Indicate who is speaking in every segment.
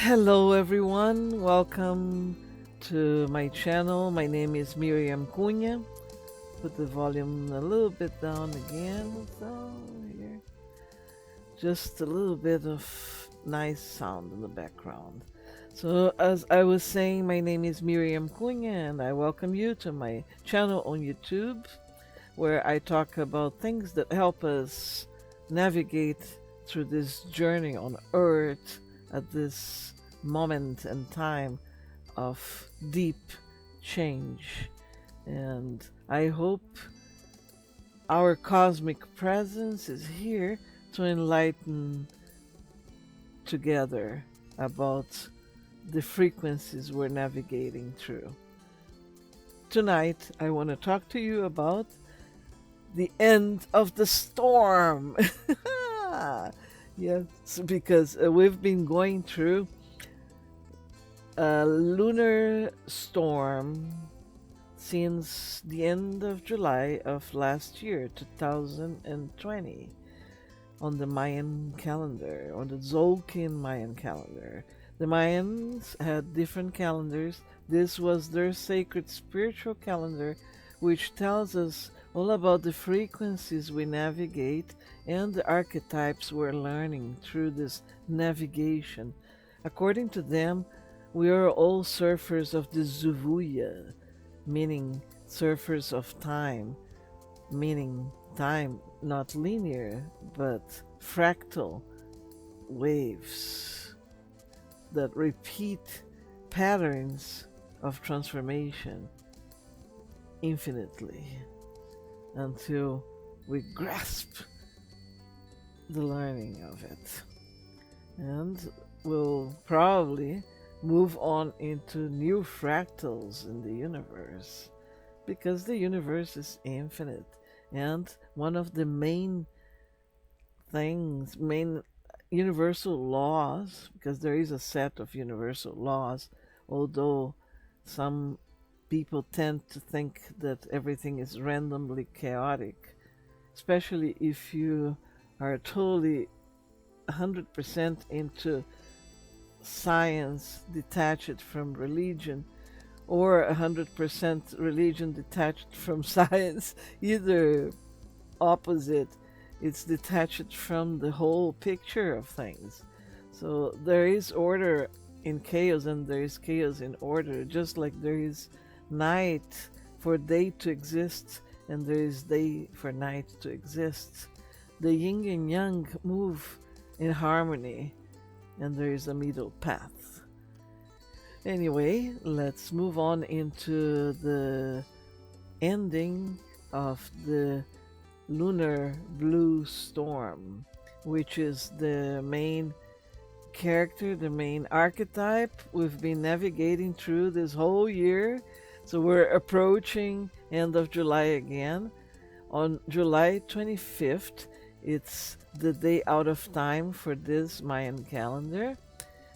Speaker 1: Hello everyone, welcome to my channel. My name is Miriam Cunha. Put the volume a little bit down again. So here, just a little bit of nice sound in the background. So as I was saying, my name is Miriam Cunha and I welcome you to my channel on YouTube where I talk about things that help us navigate through this journey on Earth at this moment and time of deep change. And I hope our cosmic presence is here to enlighten together about the frequencies we're navigating through. Tonight, I want to talk to you about the end of the storm. Yes, because we've been going through a lunar storm since the end of July of last year, 2020, on the Mayan calendar, on the Zolkin Mayan calendar. The Mayans had different calendars. This was their sacred spiritual calendar, which tells us all about the frequencies we navigate and the archetypes we're learning through this navigation. According to them, we are all surfers of the Zuvuya, meaning surfers of time, meaning time not linear but fractal waves that repeat patterns of transformation infinitely until we grasp the learning of it. And we'll probably move on into new fractals in the universe because the universe is infinite. And one of the main universal laws, because there is a set of universal laws, although some people tend to think that everything is randomly chaotic, especially if you are totally 100% into science detached from religion, or 100% religion detached from science, either opposite. It's detached from the whole picture of things. So there is order in chaos and there is chaos in order, just like there is night for day to exist and there is day for night to exist. The yin and yang move in harmony and there is a middle path. Anyway, let's move on into the ending of the Lunar Blue Storm, which is the main character, the main archetype we've been navigating through this whole year. So we're approaching end of July again. On July 25th, it's the day out of time for this Mayan calendar,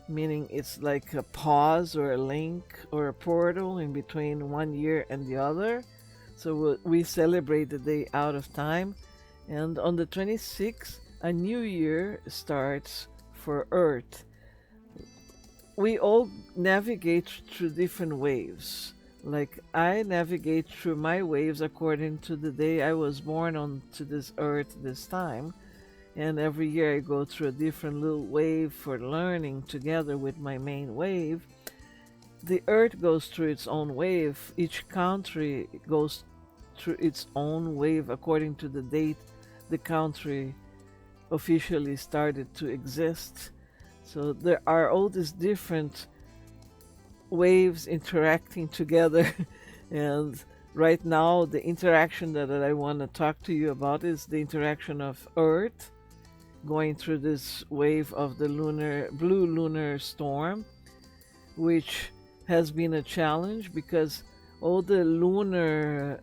Speaker 1: meaning it's like a pause or a link or a portal in between one year and the other. So we celebrate the day out of time. And on the 26th, a new year starts for Earth. We all navigate through different waves. Like I navigate through my waves according to the day I was born onto this earth this time. And every year I go through a different little wave for learning together with my main wave. The earth goes through its own wave. Each country goes through its own wave according to the date the country officially started to exist. So there are all these different waves interacting together. And right now, the interaction that I want to talk to you about is the interaction of Earth going through this wave of the Blue Lunar Storm, which has been a challenge because all the lunar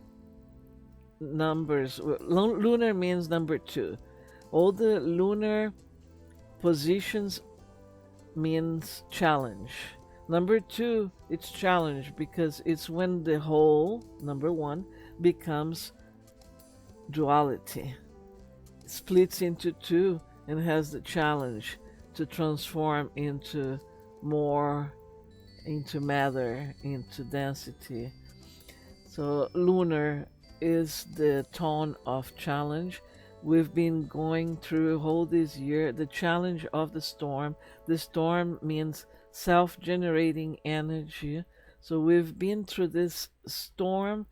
Speaker 1: numbers, lunar means number 2. All the lunar positions means challenge. Number 2, it's challenge because it's when the whole, number 1, becomes duality. It splits into 2 and has the challenge to transform into more into matter, into density. So lunar is the tone of challenge. We've been going through whole this year the challenge of the storm. The storm means self-generating energy. So we've been through this storm.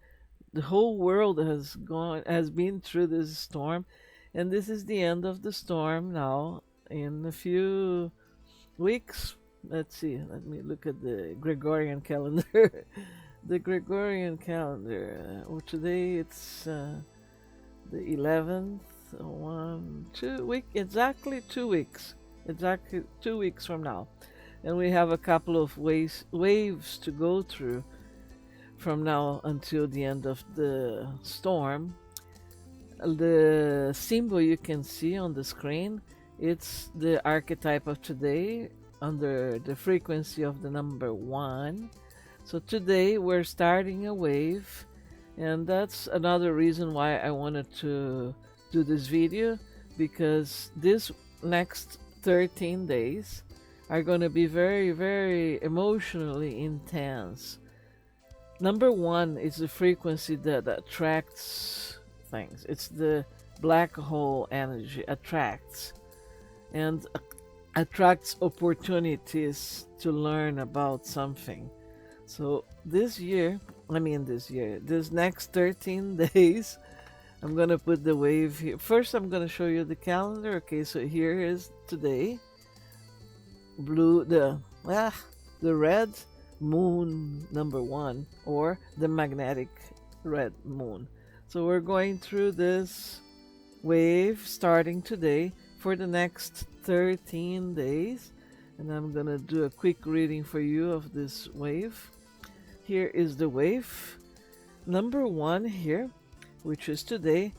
Speaker 1: The whole world has been through this storm, and this is the end of the storm now. In a few weeks, let's see, let me look at the Gregorian calendar. The Gregorian calendar. Today it's the 11th. 1, 2 week, exactly 2 weeks. Exactly 2 weeks from now, and we have a couple of waves to go through from now until the end of the storm. The symbol you can see on the screen, it's the archetype of today under the frequency of the number 1. So today we're starting a wave, and that's another reason why I wanted to do this video, because this next 13 days are going to be very, very emotionally intense. Number 1 is the frequency that attracts things. It's the black hole energy, attracts, and attracts opportunities to learn about something. So this next 13 days, I'm going to put the wave here. First, I'm going to show you the calendar. Okay, so here is today. The red moon number 1, or the magnetic red moon. So we're going through this wave starting today for the next 13 days, and I'm gonna do a quick reading for you of this wave. Here is the wave number 1 here, which is today.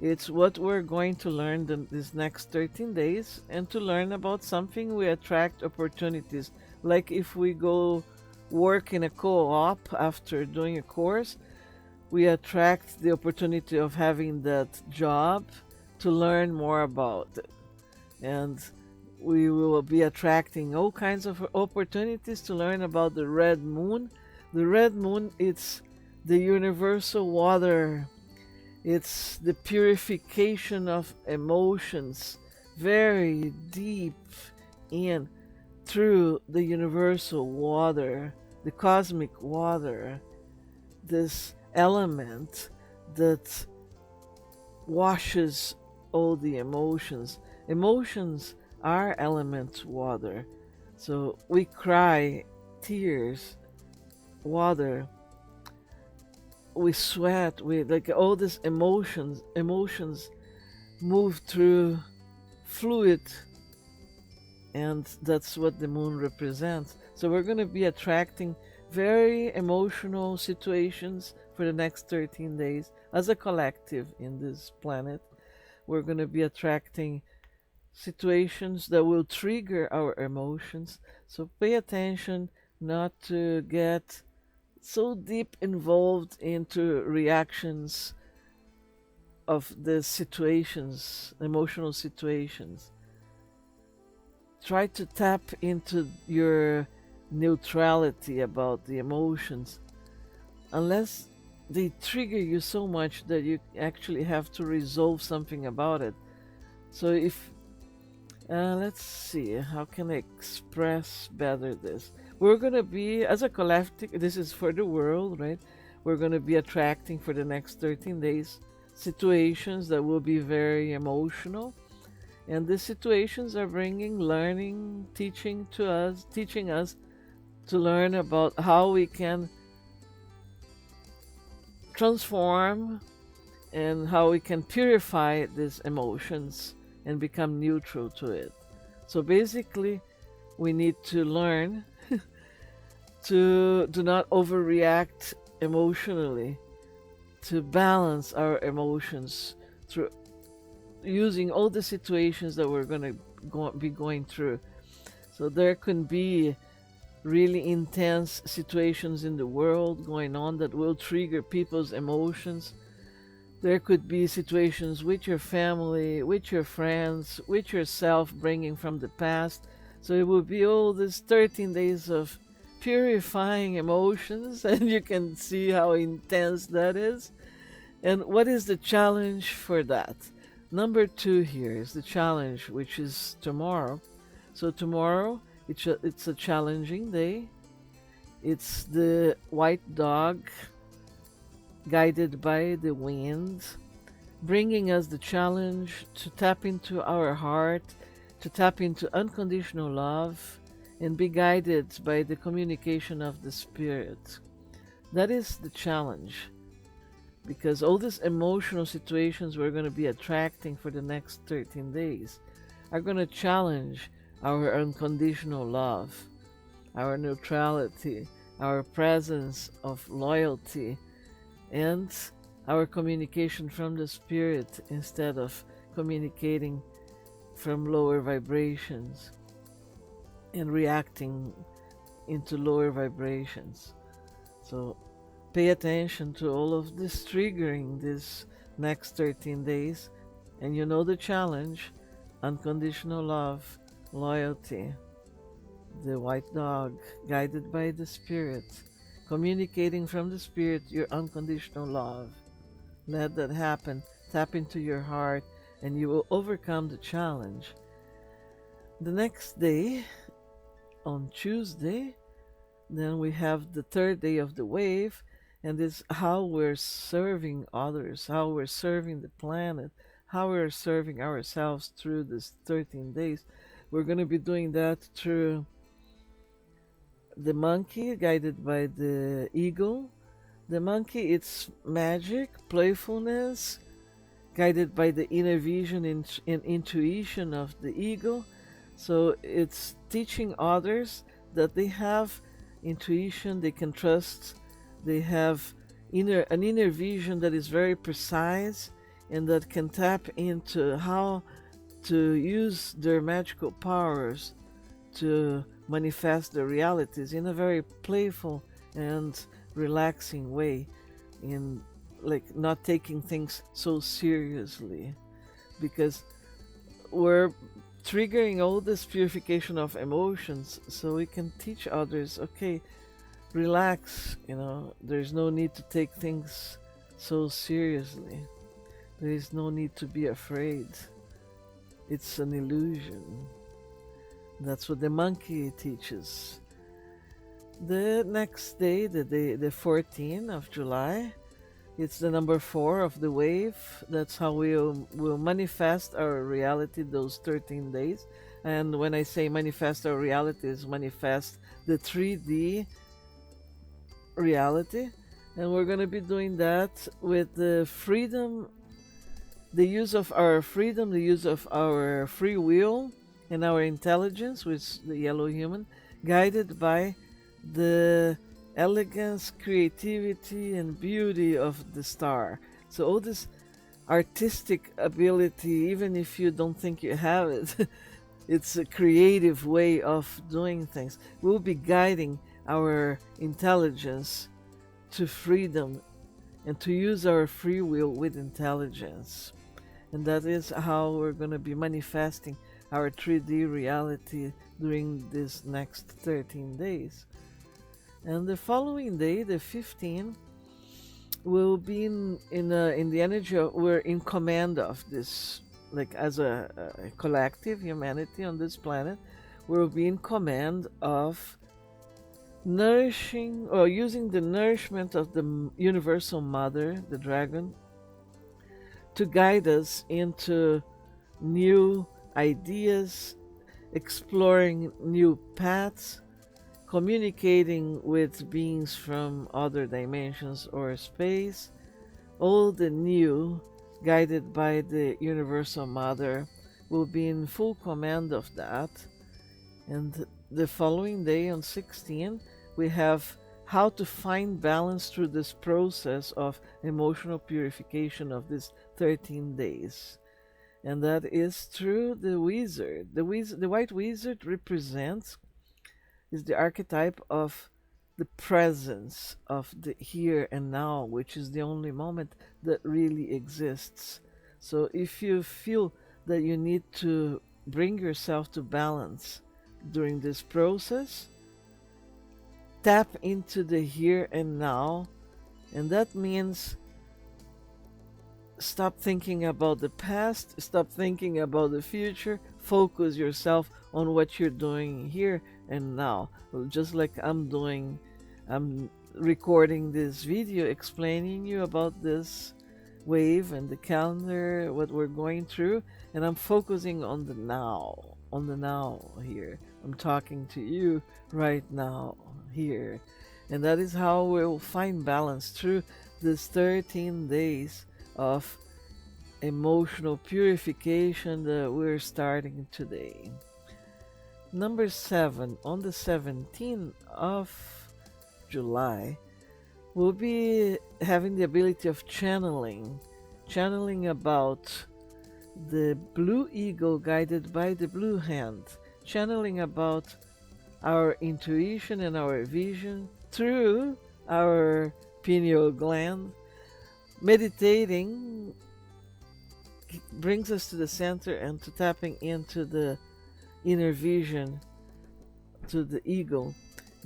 Speaker 1: It's what we're going to learn this next 13 days, and to learn about something we attract opportunities. Like if we go work in a co-op after doing a course, we attract the opportunity of having that job to learn more about it. And we will be attracting all kinds of opportunities to learn about the red moon. The red moon, it's the universal water. It's the purification of emotions, very deep in through the universal water, the cosmic water, this element that washes all the emotions. Emotions are element water. So we cry tears, water. We sweat, we like all these emotions move through fluid, and that's what the moon represents. So we're going to be attracting very emotional situations for the next 13 days as a collective in this planet. We're going to be attracting situations that will trigger our emotions. So pay attention not to get so deep involved into reactions of the situations, emotional situations. Try to tap into your neutrality about the emotions, unless they trigger you so much that you actually have to resolve something about it. So if let's see, how can I express better this? We're going to be, as a collective, this is for the world, right? We're going to be attracting for the next 13 days situations that will be very emotional. And these situations are bringing learning, teaching us to learn about how we can transform and how we can purify these emotions and become neutral to it. So basically, we need to learn to do not overreact emotionally, to balance our emotions through using all the situations that we're going to be going through. So there can be really intense situations in the world going on that will trigger people's emotions. There could be situations with your family, with your friends, with yourself, bringing from the past. So it will be all these 13 days of purifying emotions, and you can see how intense that is. And what is the challenge for that? Number two here is the challenge, which is tomorrow. So tomorrow, it's a challenging day. It's the white dog guided by the wind, bringing us the challenge to tap into our heart, to tap into unconditional love, and be guided by the communication of the Spirit. That is the challenge, because all these emotional situations we're going to be attracting for the next 13 days are going to challenge our unconditional love, our neutrality, our presence of loyalty, and our communication from the Spirit instead of communicating from lower vibrations and reacting into lower vibrations. So pay attention to all of this triggering this next 13 days, and you know the challenge: unconditional love, loyalty, the white dog guided by the Spirit, communicating from the Spirit your unconditional love. Let that happen. Tap into your heart and you will overcome the challenge. The next day, on Tuesday, then we have the third day of the wave, and it's how we're serving others, how we're serving the planet, how we're serving ourselves through these 13 days. We're going to be doing that through the monkey guided by the eagle. The monkey, it's magic, playfulness, guided by the inner vision and intuition of the eagle. So it's teaching others that they have intuition, they can trust, they have an inner vision that is very precise and that can tap into how to use their magical powers to manifest their realities in a very playful and relaxing way, in like not taking things so seriously, because we're triggering all this purification of emotions so we can teach others, okay, relax, there's no need to take things so seriously, there is no need to be afraid, it's an illusion. That's what the monkey teaches. The next day, the 14th of July, it's the number 4 of the wave. That's how we'll manifest our reality those 13 days. And when I say manifest our reality, is manifest the 3D reality. And we're going to be doing that with the freedom, the use of our freedom, the use of our free will and our intelligence, with the yellow human, guided by the elegance, creativity, and beauty of the star. So all this artistic ability, even if you don't think you have it, it's a creative way of doing things. We'll be guiding our intelligence to freedom and to use our free will with intelligence. And that is how we're going to be manifesting our 3D reality during this next 13 days. And the following day, the 15th, we'll be in the energy of, we're in command of this, like as a collective humanity on this planet, we'll be in command of nourishing or using the nourishment of the universal mother, the dragon, to guide us into new ideas, exploring new paths, communicating with beings from other dimensions or space, all the new, guided by the Universal Mother, will be in full command of that. And the following day, on 16, we have how to find balance through this process of emotional purification of these 13 days. And that is through the wizard. The white wizard is the archetype of the presence of the here and now, which is the only moment that really exists. So if you feel that you need to bring yourself to balance during this process. Tap into the here and now, and that means stop thinking about the past, stop thinking about the future, focus yourself on what you're doing here and now. Just like I'm recording this video explaining you about this wave and the calendar, what we're going through, and I'm focusing on the now here. I'm talking to you right now here. And that is how we'll find balance through these 13 days of emotional purification that we're starting today. Number 7, on the 17th of July, we'll be having the ability of channeling about the blue eagle guided by the blue hand, channeling about our intuition and our vision through our pineal gland. Meditating brings us to the center and to tapping into the inner vision, to the eagle,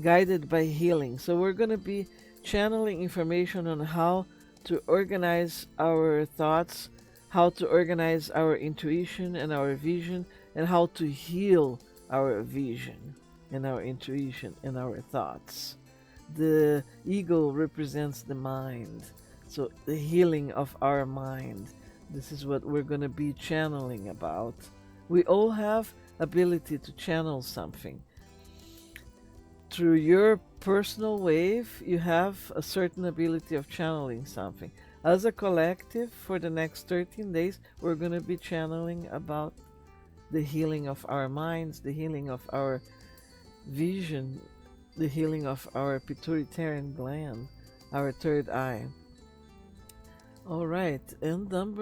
Speaker 1: guided by healing. So we're going to be channeling information on how to organize our thoughts, how to organize our intuition and our vision, and how to heal our vision and our intuition and our thoughts. The eagle represents the mind, so the healing of our mind. This is what we're going to be channeling about. We all have ability to channel something. Through your personal wave, you have a certain ability of channeling something. As a collective, for the next 13 days, we're going to be channeling about the healing of our minds, the healing of our vision, the healing of our pituitary gland, our third eye. All right, and on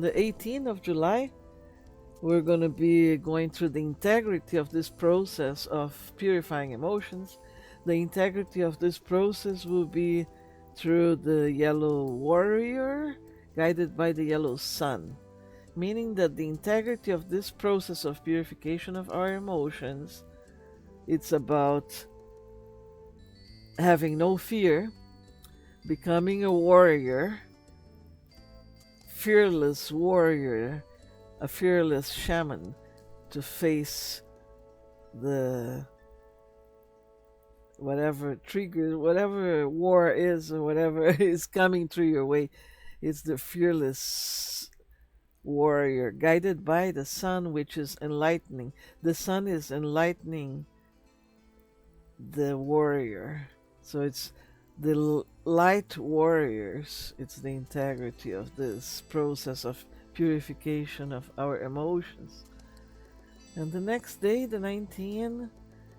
Speaker 1: the 18th of July, we're going to be going through the integrity of this process of purifying emotions. The integrity of this process will be through the yellow warrior, guided by the yellow sun, meaning that the integrity of this process of purification of our emotions, it's about having no fear, becoming a warrior, fearless warrior, a fearless shaman, to face the whatever trigger, whatever war is, or whatever is coming through your way. It's the fearless warrior, guided by the sun, which is enlightening. The sun is enlightening the warrior. So it's the light warriors. It's the integrity of this process of purification of our emotions. And the next day, the 19th,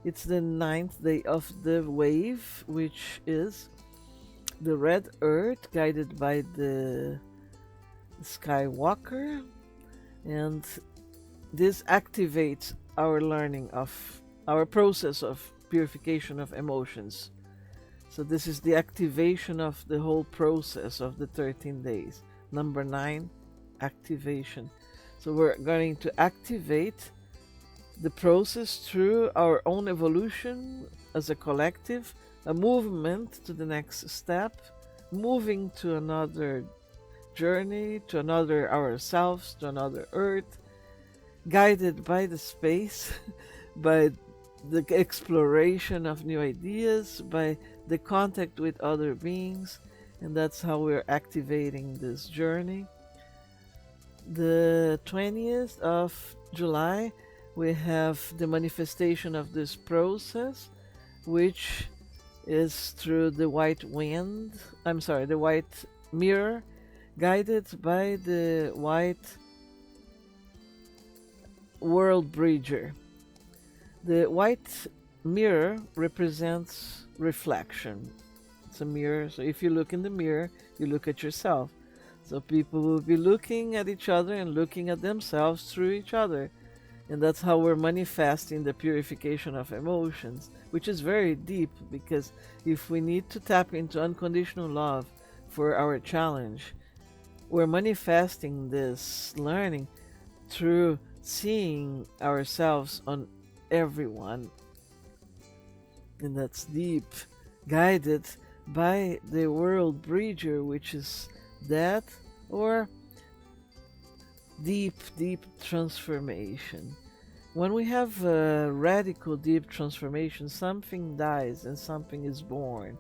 Speaker 1: it's the 9th day of the wave, which is the red earth, guided by the skywalker. And this activates our learning of our process of purification of emotions. So this is the activation of the whole process of the 13 days. Number 9, activation. So we're going to activate the process through our own evolution as a collective, a movement to the next step, moving to another journey, to another ourselves, to another earth, guided by the space, by the exploration of new ideas, by the contact with other beings, and that's how we're activating this journey. The 20th of July, we have the manifestation of this process, which is through the white the white mirror, guided by the white world bridger. The white mirror represents reflection. It's a mirror, so if you look in the mirror, you look at yourself. So people will be looking at each other and looking at themselves through each other. And that's how we're manifesting the purification of emotions, which is very deep, because if we need to tap into unconditional love for our challenge, we're manifesting this learning through seeing ourselves on everyone, and that's deep, guided by the world bridger, which is that, or deep, deep transformation. When we have a radical, deep transformation, something dies and something is born.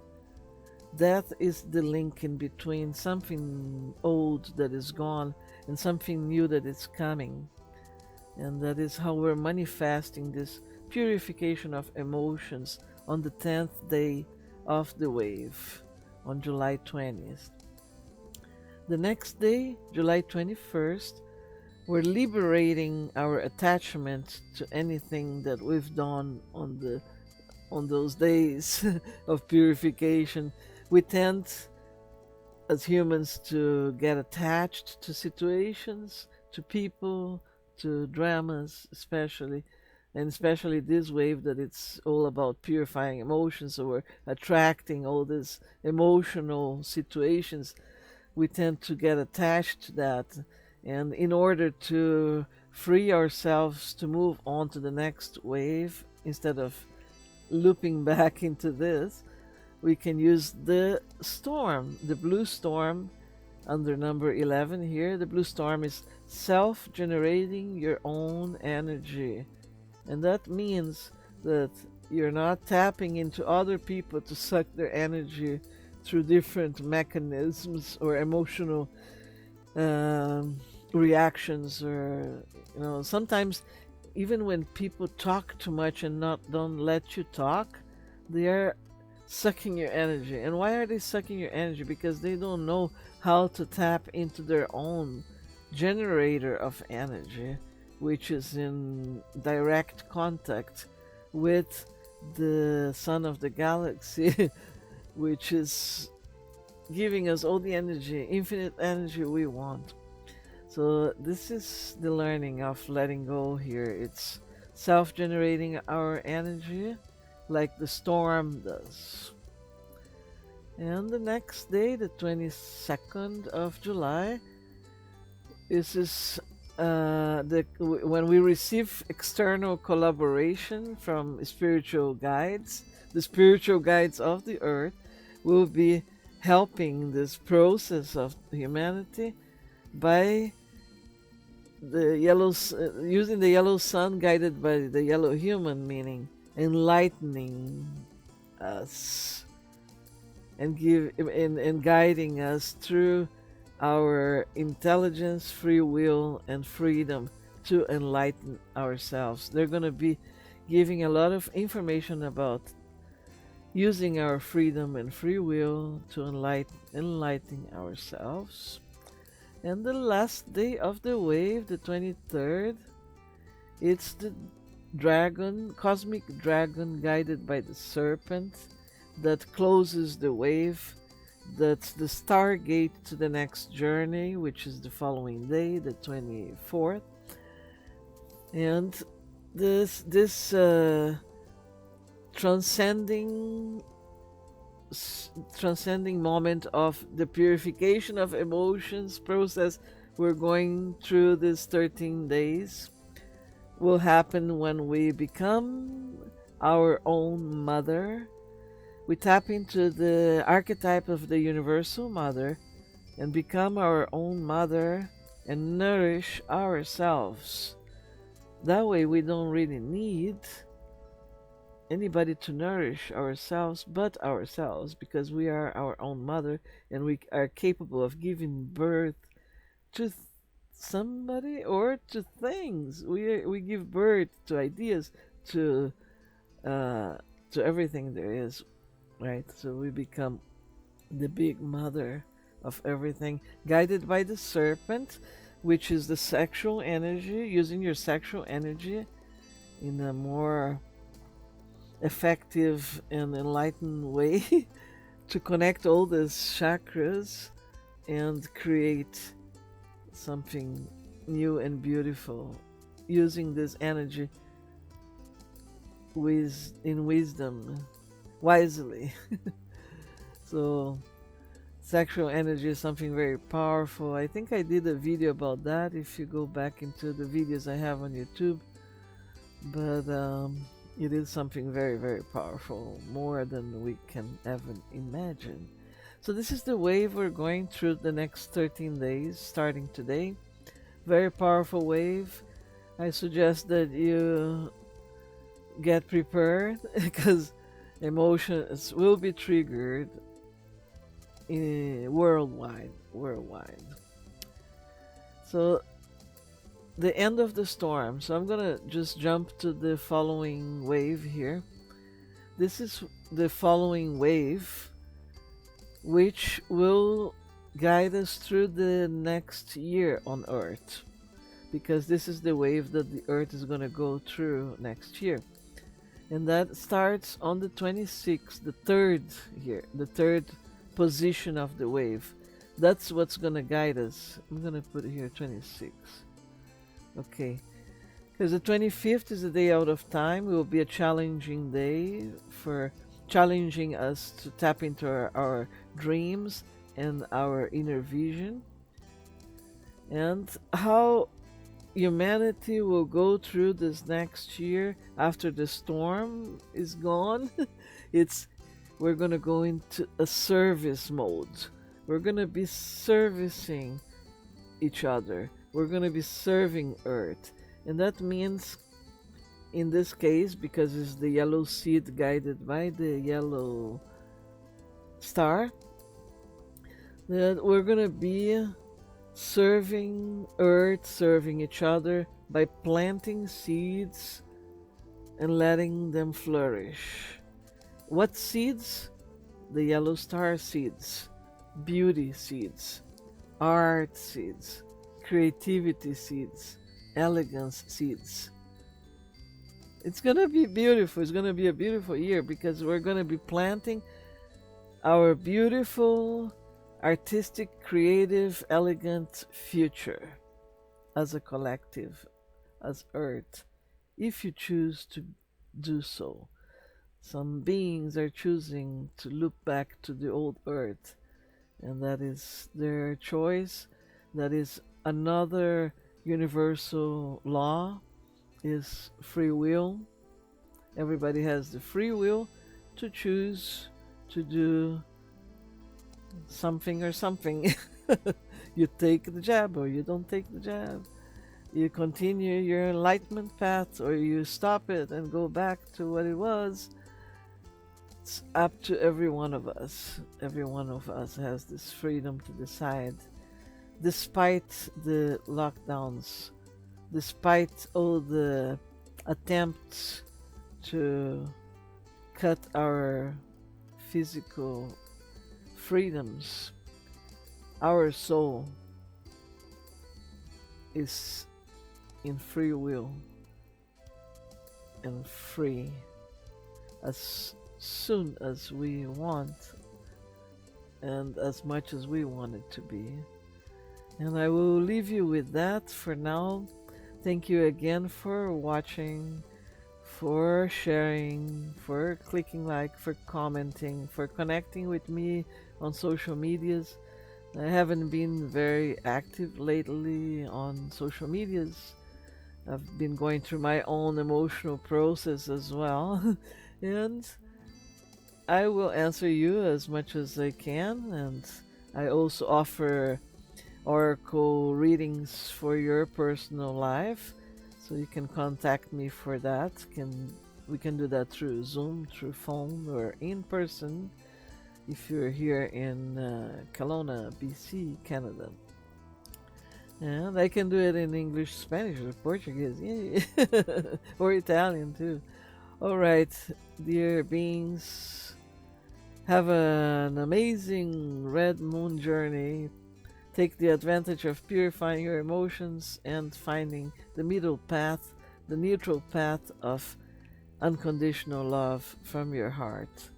Speaker 1: Death is the link in between something old that is gone and something new that is coming. And that is how we're manifesting this purification of emotions on the 10th day of the wave, on July 20th. The next day, July 21st, we're liberating our attachment to anything that we've done on those days of purification. We tend as humans to get attached to situations, to people, to dramas, especially, and especially this wave that it's all about purifying emotions. So we're attracting all these emotional situations. We tend to get attached to that, and in order to free ourselves to move on to the next wave, instead of looping back into this, we can use the storm, the blue storm, under number 11 here. The blue storm is self-generating your own energy. And that means that you're not tapping into other people to suck their energy through different mechanisms or emotional reactions, or sometimes even when people talk too much and don't let you talk, they are sucking your energy. And why are they sucking your energy? Because they don't know how to tap into their own generator of energy, which is in direct contact with the sun of the galaxy, which is giving us all the energy, infinite energy we want. So this is the learning of letting go here. It's self-generating our energy like the storm does. And the next day, the 22nd of July, this is when we receive external collaboration from spiritual guides. The spiritual guides of the earth will be helping this process of humanity by using the yellow sun, guided by the yellow human, meaning enlightening us and guiding us through our intelligence, free will, and freedom to enlighten ourselves. They're going to be giving a lot of information about using our freedom and free will to enlighten ourselves. And the last day of the wave, the 23rd, it's the dragon, cosmic dragon, guided by the serpent, that closes the wave. That's the stargate to the next journey, which is the following day, the 24th. And this transcending moment of the purification of emotions process we're going through these 13 days will happen when we become our own mother. We tap into the archetype of the universal mother and become our own mother and nourish ourselves. That way we don't really need anybody to nourish ourselves but ourselves, because we are our own mother and we are capable of giving birth to somebody or to things. We give birth to ideas, to everything there is, right? So we become the big mother of everything, guided by the serpent, which is the sexual energy, using your sexual energy in a more effective and enlightened way to connect all these chakras and create something new and beautiful, using this energy in wisdom, wisely. So sexual energy is something very powerful. I think I did a video about that. If you go back into the videos I have on YouTube, but it is something very, very powerful, more than we can ever imagine. So this is the wave we're going through the next 13 days, starting today. Very powerful wave. I suggest that you get prepared because emotions will be triggered worldwide. So the end of the storm. So I'm gonna just jump to the following wave here. This is the following wave, which will guide us through the next year on Earth, because this is the wave that the Earth is gonna go through next year. And that starts on the 26th, the third here, the third position of the wave. That's what's gonna guide us. I'm gonna put here 26. Okay, because the 25th is a day out of time. It will be a challenging day for challenging us to tap into our dreams and our inner vision, and how humanity will go through this next year after the storm is gone. it's We're going to go into a service mode. We're going to be servicing each other. We're going to be serving Earth. And that means, in this case, because it's the yellow seed guided by the yellow star, that we're going to be serving Earth, serving each other by planting seeds and letting them flourish. What seeds? The yellow star seeds, beauty seeds, art seeds, creativity seeds, elegance seeds. It's going to be beautiful. It's going to be a beautiful year because we're going to be planting our beautiful, artistic, creative, elegant future as a collective, as Earth, if you choose to do so. Some beings are choosing to look back to the old Earth, and that is their choice. That is another universal law, is free will. Everybody has the free will to choose to do something or something. You take the jab or you don't take the jab. You continue your enlightenment path or you stop it and go back to what it was. It's up to every one of us. Every one of us has this freedom to decide. Despite the lockdowns, despite all the attempts to cut our physical freedoms, our soul is in free will and free as soon as we want and as much as we want it to be. And I will leave you with that for now. Thank you again for watching, for sharing, for clicking like, for commenting, for connecting with me on social medias. I haven't been very active lately on social medias. I've been going through my own emotional process as well. And I will answer you as much as I can. And I also offer oracle readings for your personal life. So you can contact me for that. We can do that through Zoom, through phone, or in person if you're here in Kelowna, BC, Canada. And I can do it in English, Spanish, or Portuguese, or Italian too. All right, dear beings, have an amazing red moon journey. Take the advantage of purifying your emotions and finding the middle path, the neutral path of unconditional love from your heart.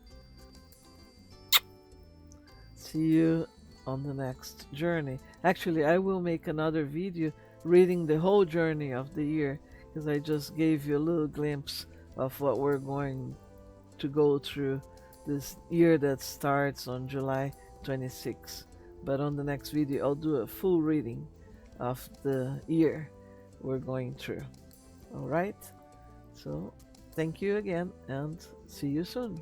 Speaker 1: See you on the next journey. Actually, I will make another video reading the whole journey of the year, because I just gave you a little glimpse of what we're going to go through this year that starts on July 26th. But on the next video, I'll do a full reading of the year we're going through. All right? So thank you again and see you soon.